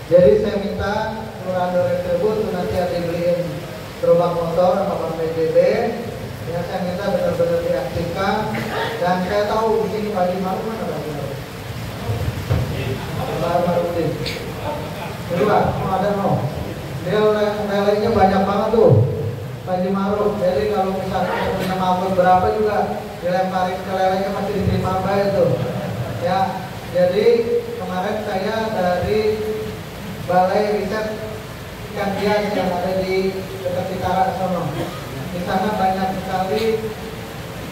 Jadi saya minta kelurahan Duren Seribu itu nanti ada dibeliin gerobak motor sama PJB. Ya, saya minta benar-benar diaktifkan. Dan saya tahu di sini Pak Jimaru mana Pak Jimaru? Pak Marudin. Kedua, ada no. Dia relainya banyak banget tuh Pak Jimaru. Jadi kalau misalnya punya mabuk berapa juga dilemparin ke lelenya masih diterima baik tuh. Ya, jadi kemarin saya dari Balai Riset Ikan Hias yang ada di dekat Cikarang sono. Di sana banyak sekali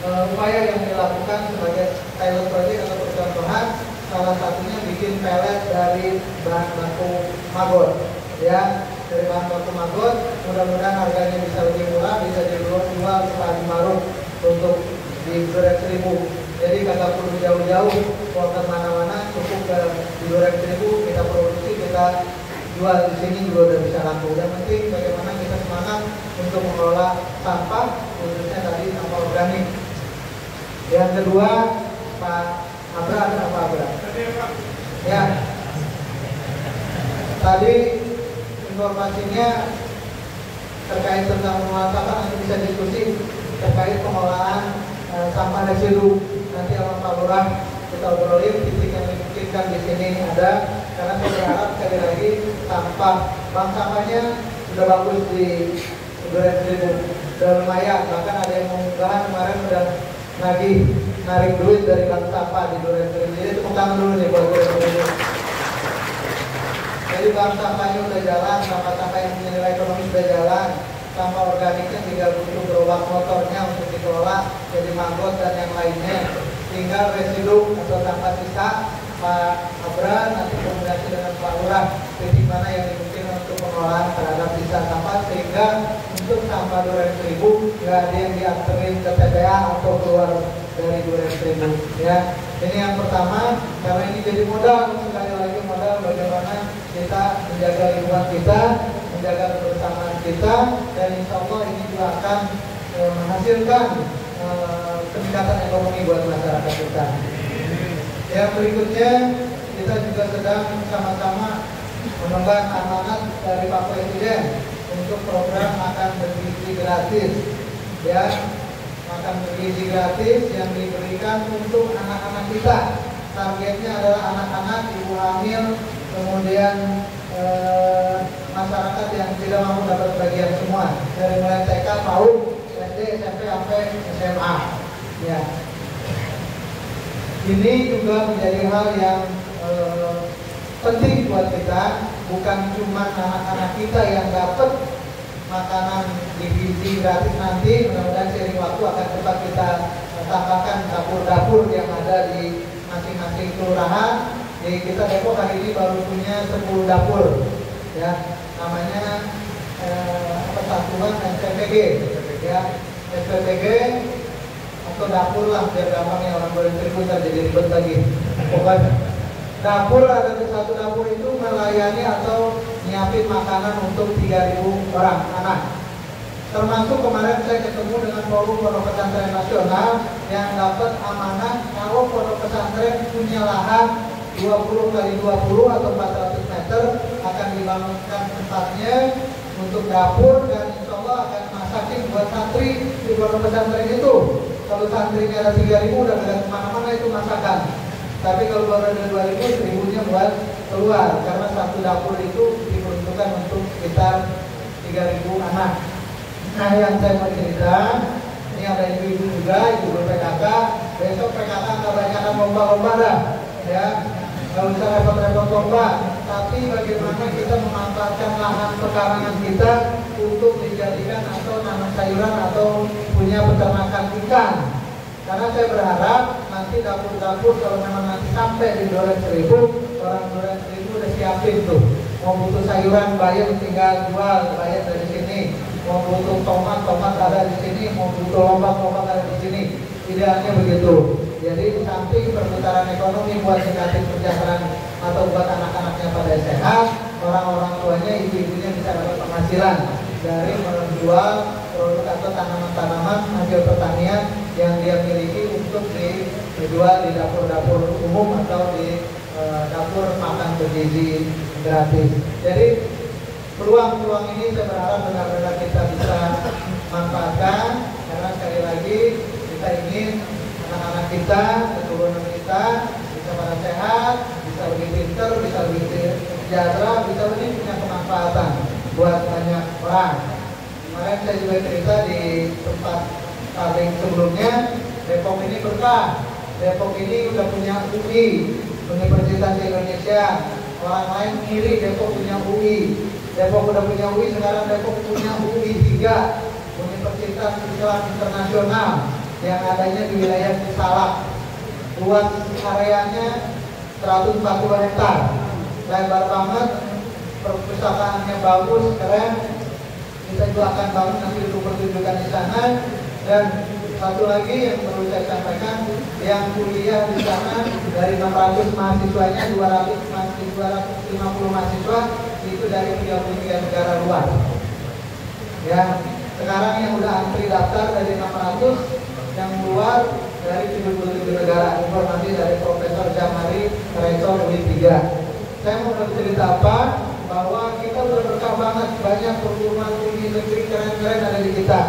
upaya yang dilakukan sebagai pilot project atau percontohan. Salah satunya bikin pelet dari bahan baku maggot. Ya, dari bahan baku maggot. Mudah-mudahan harganya bisa lebih murah, bisa dijual ke Pak Jimaru untuk di Duren Seribu. Jadi kagak perlu jauh-jauh, mau ke mana-mana, cukup ke Duren Seribu kita produksi, kita jual di sini juga udah bisa laku. Yang penting bagaimana kita semangat untuk mengelola sampah, khususnya tadi sampah organik. Yang kedua, Pak Abra ada apa Abra? Ya, tadi informasinya terkait tentang pengolahan sampah, nanti bisa diskusi terkait pengolahan sampah residu. Nanti sama Pak Lurah kita obrolin titik yang dimungkinkan di sini ada. Karena saya berharap sekali lagi bank sampahnya sudah bagus di Duren Seribu, sudah lumayan. Bahkan ada yang mengunggah kemarin udah narik duit dari bank sampah di Duren Seribu. Jadi tepuk tangan dulu nih buat Duren Seribu. Jadi bank sampahnya udah jalan, sampah-sampah yang punya nilai ekonomi sudah jalan. Sampah organiknya tinggal butuh gerobak motornya untuk dikelola jadi maggot dan yang lainnya. Tinggal residu atau sampah sisa Pak Abra nanti komunikasi dengan Pak Lurah titik mana yang dimungkinkan untuk pengelolaan terhadap sisa sampah, sehingga untuk sampah Duren Seribu nggak ada yang dianterin ke TPA atau keluar dari Duren Seribu. Ya, ini yang pertama, karena ini jadi modal, sekali lagi modal bagaimana kita menjaga lingkungan kita, menjaga kebersamaan kita, dan insya Allah ini juga akan menghasilkan peningkatan ekonomi buat masyarakat kita. Yang berikutnya kita juga sedang sama-sama mengemban amanat dari Pak Presiden untuk program makan bergizi gratis, ya, makan bergizi gratis yang diberikan untuk anak-anak kita. Targetnya adalah anak-anak, ibu hamil, kemudian masyarakat yang tidak mampu dapat bagian semua, dari mulai TK, PAUD, SD, SMP sampai SMA. Ya, ini juga menjadi hal yang penting buat kita, bukan cuma anak-anak kita yang dapat makanan gizi gratis nanti. Mudah-mudahan seiring waktu akan cepat kita tambahkan dapur-dapur yang ada di masing-masing kelurahan. Jadi kita Depok hari ini baru punya 10 dapur, ya, namanya Persatuan SPPG, ya, SPPG atau dapur lah biar gampangnya, orang boleh terikut jadi ribet lagi. Pokoknya dapur, ada satu dapur itu melayani atau nyiapin makanan untuk 3.000 orang anak. Termasuk kemarin saya ketemu dengan forum pondok pesantren nasional yang dapat amanah kalau pondok pesantren punya lahan 20 kali 20 atau 400 meter akan dibangunkan tempatnya untuk dapur, dan insya Allah akan masakin buat santri di pondok pesantren itu. Kalau santrinya ada 3.000 udah gak kemana-mana itu masakan. Tapi kalau baru ada 2.000, 1.000-nya buat keluar, karena satu dapur itu diperuntukkan untuk sekitar 3.000 anak. Nah, yang saya mau cerita, ini ada ibu-ibu juga, ibu PKK. Besok PKK nggak banyakkan lomba-lomba dah, ya, nggak usah repot-repot lomba. Tapi bagaimana kita memanfaatkan lahan pekarangan kita untuk dijadikan atau nanam sayuran atau punya peternakan ikan. Karena saya berharap nanti dapur-dapur kalau memang nanti sampai di Duren 1000, orang Duren 1000 udah siapin tuh. Mau butuh sayuran bayar tinggal jual, bayar dari sini. Mau butuh tomat ada di sini. Mau butuh lombak ada di sini. Idealnya begitu. Jadi di samping perputaran ekonomi buat meningkatkan kesejahteraan atau buat anak-anaknya pada sehat, orang-orang tuanya, ibu-ibunya bisa dapat penghasilan dari menjual produk atau tanaman-tanaman hasil pertanian yang dia miliki untuk dijual di dapur-dapur umum atau di dapur makan bergizi gratis. Jadi peluang-peluang ini saya berharap benar-benar kita bisa manfaatkan, karena sekali lagi kita ingin anak-anak kita, keturunan kita bisa pada sehat, bisa lebih pintar, bisa lebih sejahtera, bisa lebih punya kemanfaatan buat banyak orang. Kemarin saya juga cerita di tempat paling sebelumnya, Depok ini berkah. Depok ini udah punya UI, Universitas Indonesia. Orang lain ngiri Depok punya UI. Depok udah punya UI, sekarang Depok punya UI 3, Universitas Islam Internasional yang adanya di wilayah Salak. Luas areanya 140 hektar, lebar banget, perpustakaannya bagus, keren. Kita juga akan bangun nanti untuk pertunjukan di sana. Dan satu lagi yang perlu saya sampaikan, yang kuliah di sana dari 600 mahasiswanya 250 mahasiswa itu dari 33 negara luar. Ya, sekarang yang udah antri daftar dari 600, yang luar dari 77 negara. Informasi dari Profesor Jamari Rektor UI 3. Saya mau bercerita apa? Bahwa kita sudah berkah banget, banyak perguruan tinggi negeri keren-keren ada di kita.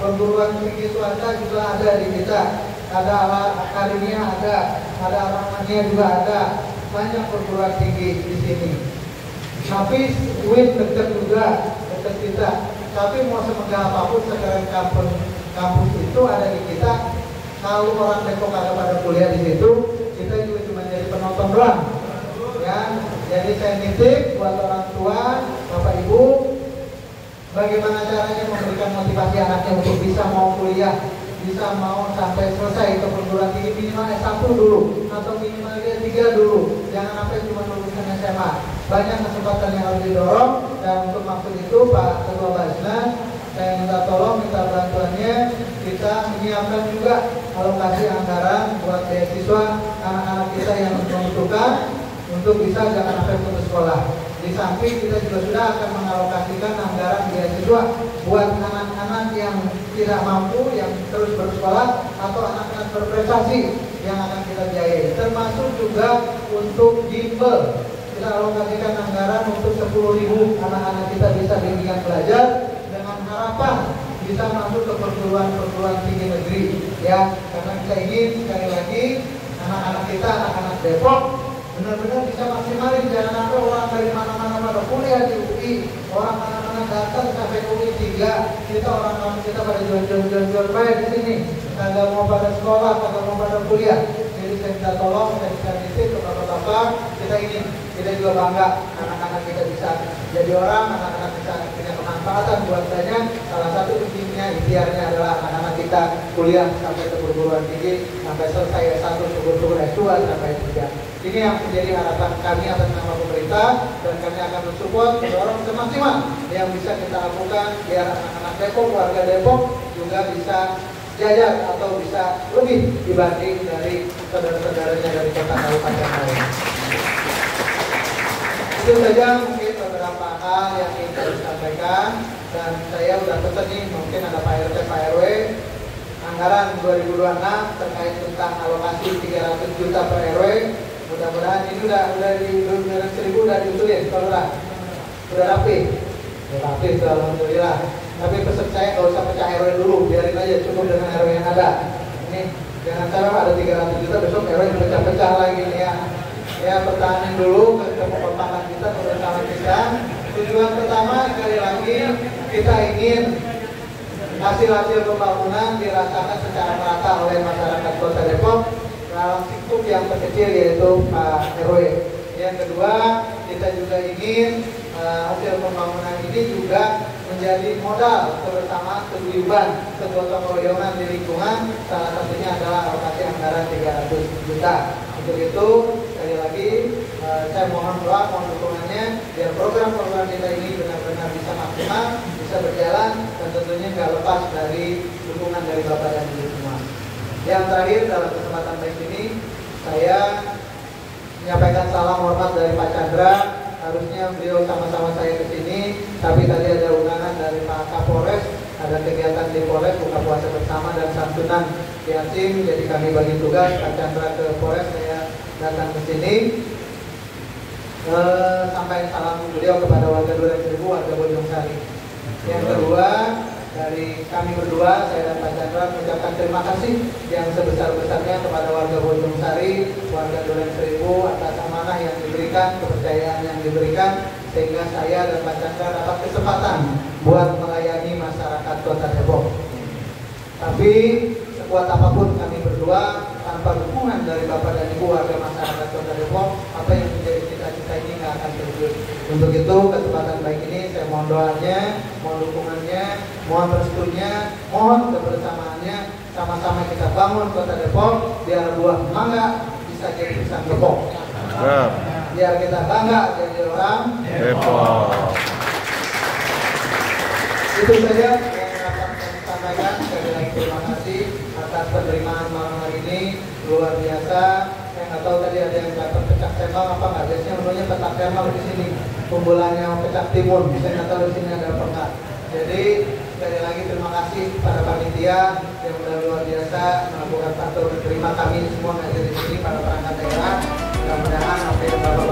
Perguruan tinggi swasta juga ada di kita. Ada akademia, ada Rahmania juga ada. Banyak perguruan tinggi di sini. Tapi UIN dekat juga, dekat kita. Tapi mau semegah apapun sekarang kampus itu ada di kita. Kalau orang Depok ada pada kuliah di situ, kita juga cuma jadi penonton doang. Ya, jadi saya nitip buat orang tua, bapak ibu, bagaimana caranya memberikan motivasi anaknya untuk bisa mau kuliah, bisa mau sampai selesai ke perguruan tinggi, minimal S1 dulu atau minimal D3 dulu, jangan sampai cuma lulusan SMA. Banyak kesempatan yang harus didorong, dan untuk maksud itu Pak Ketua Basnas, saya minta tolong, minta bantuannya, kita menyiapkan juga alokasi anggaran buat beasiswa anak-anak kita yang membutuhkan untuk bisa jangan sampai putus sekolah. Di samping kita juga sudah akan mengalokasikan anggaran beasiswa buat anak-anak yang tidak mampu, yang terus bersekolah, atau anak-anak berprestasi yang akan kita biayai. Termasuk juga untuk bimbel. Kita alokasikan anggaran untuk 10.000 anak-anak kita bisa bimbingan belajar dengan harapan bisa masuk ke perguruan tinggi negeri, ya. Karena kita ingin sekali lagi anak-anak kita, anak-anak Depok benar-benar bisa maksimalin. Jangan sampai orang dari mana-mana pada kuliah di UI, orang mana-mana datang sampai UI 3, kita orang kita pada jual baik di sini, kagak mau pada sekolah, kagak mau pada kuliah. Jadi saya minta tolong, saya bisa titip ke bapak-bapak, kita juga bangga anak-anak kita bisa jadi orang, anak-anak bisa punya kemanfaatan buat banyak. Salah satu intinya, ikhtiarnya adalah anak-anak kita kuliah sampai ke perguruan tinggi, sampai selesai S1, syukur-syukur S2, sampai S3. Ini yang menjadi harapan kami atas nama pemerintah, dan kami akan mensupport, mendorong semaksimal yang bisa kita lakukan biar anak-anak Depok, warga Depok juga bisa jajar atau bisa lebih dibanding dari saudara-saudaranya dari kota kabupaten lain. Itu saja mungkin beberapa hal yang ingin saya sampaikan, dan saya sudah pesan nih, mungkin ada Pak RT, Pak RW, anggaran 2026 terkait tentang alokasi 300 juta per RW. Mudah-mudahan ini udah di 1.000 udah diusulin, kalau udah rapi, alhamdulillah. Tapi pesan saya nggak usah pecah RW dulu, biarin aja cukup dengan RW yang ada. Ini jangan sampai ada 300 juta besok RW pecah-pecah lagi nih ya. Ya, pertahanin dulu kekompakan kita, kebersamaan kita. Tujuan pertama sekali lagi kita ingin hasil-hasil pembangunan dirasakan secara merata oleh masyarakat Kota Depok dalam lingkup yang terkecil, yaitu Pak RW. Yang kedua, kita juga ingin hasil pembangunan ini juga menjadi modal kebersamaan, keguyuban, kegotong royongan di lingkungan. Salah satunya adalah alokasi anggaran 300 juta. Untuk itu, sekali lagi saya mohon doa, mohon dukungannya biar program-program kita ini benar-benar bisa maksimal, bisa berjalan, dan tentunya nggak lepas dari dukungan dari Bapak dan Ibu semua. Yang terakhir, dalam kesempatan baik ini, saya menyampaikan salam hormat dari Pak Chandra. Harusnya beliau sama-sama saya ke sini, tapi tadi ada undangan dari Pak Kapolres, ada kegiatan di Polres buka puasa bersama dan santunan Yasin, jadi kami bagi tugas Pak Chandra ke Polres, saya datang ke sini. Sampai salam beliau kepada warga Duren 1000, warga Bojong-Sari. Yang kedua, dari kami berdua, saya dan Pak Chandra mengucapkan terima kasih yang sebesar-besarnya kepada warga Bojong-Sari, warga Duren 1000 atas amanah yang diberikan, kepercayaan yang diberikan, sehingga saya dan Pak Chandra dapat kesempatan buat melayani masyarakat Kota Depok. Tapi sekuat apapun kami berdua, tanpa dukungan dari Bapak dan Ibu warga masyarakat Kota Depok, apa yang menjadi cita-cita ini nggak akan terwujud. Untuk itu, kesempatan baik ini saya mohon doanya, mohon dukungannya, mohon restunya, mohon kebersamaannya. Sama-sama kita bangun Kota Depok biar buah mangga bisa jadi pisang Depok. Biar kita bangga jadi orang Depok. Itu saja yang dapat saya sampaikan. Sekali lagi terima kasih atas penerimaan malam hari ini, luar biasa. Saya nggak tahu tadi ada yang dapat pecak tembak apa nggak. Biasanya menunya petak tembak di sini, kumpulannya pecak timun. Saya nggak tahu di sini ada apa nggak. Jadi sekali lagi terima kasih pada panitia yang sudah luar biasa melakukan pantau, terima kami semua yang ada di sini, para perangkat daerah. Mudah-mudahan apa yang Bapak